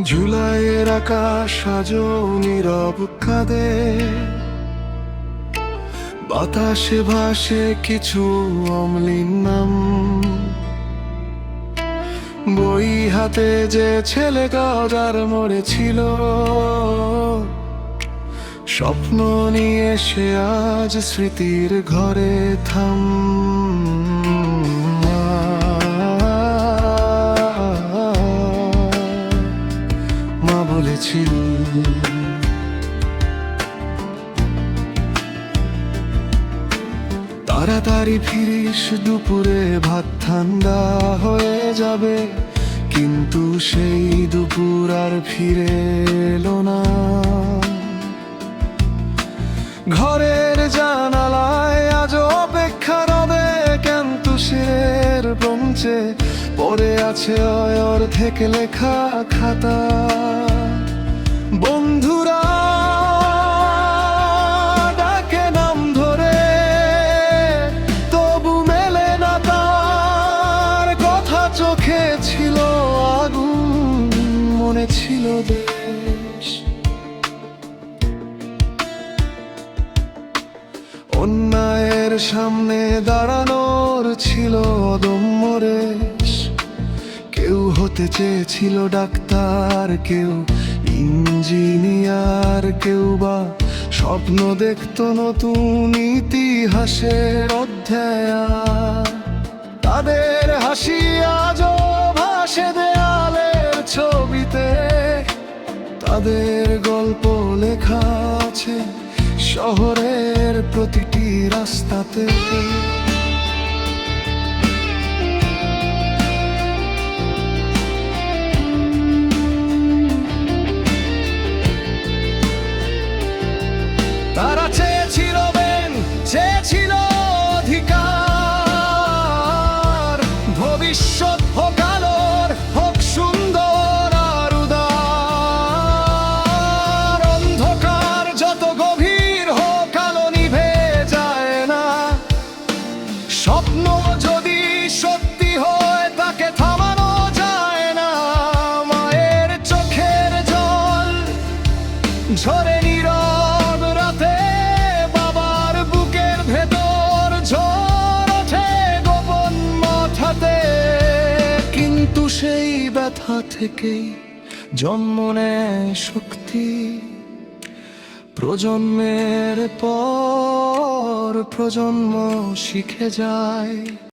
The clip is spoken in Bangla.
জুলাইয়ের আকাশ আজও নীরব কাঁদে, বাতাসে ভাসে কিছু অম্লিন নাম। বই হাতে যে ছেলে যার মরেছিল, স্বপ্ন নিয়ে সে আজ স্মৃতির ঘরে থাম। মা বলেছিল, তাড়াতাড়ি ফিরিস, দুপুরে ভাত ঠান্ডা হয়ে যাবে। কিন্তু সেই দুপুর আর ফিরে এলো না। ঘরের জানালায় আজ অপেক্ষা রবে ক্যান্তুসের ব্রঞ্চে পড়ে আছে অয়র থেকে লেখা খাতা। বন্ধুরা ডাকে নাম ধরে, তবু মেলে না তার কথা। চোখে ছিল আগুন, মনে ছিল দেশ। অন্যায়ের সামনে দাঁড়ানোর ছিল অদম্য রেশ। কেউ হতে চেয়েছিল ডাক্তার, কেউ ইঞ্জিনিয়ার, কেউ বা স্বপ্ন দেখত নতুন ইতিহাসের অধ্যায়। তাদের হাসি আজও ভাসে দেয়ালের ছবিতে, তাদের গল্প লেখা আছে শহরের প্রতিটি রাস্তাতে। তারা চেয়েছিল চেয়েছিল অধিকার, ভবিষ্যৎ হোক আলোর, হোক সুন্দর আর উদার। অন্ধকার যত গভীর হোক, আলো নিভে যায় না। স্বপ্ন যদি সত্যি হয়, তাকে থামানো যায় না। মায়ের চোখের জল ঝরে নীরব রাতে, বাবার বুকের ভেতর ঝড় ওঠে গোপন মাথাতে। কিন্তু সেই ব্যথা থেকেই জন্ম নেয় শক্তি, প্রজন্মের পর প্রজন্ম শিখে যায়।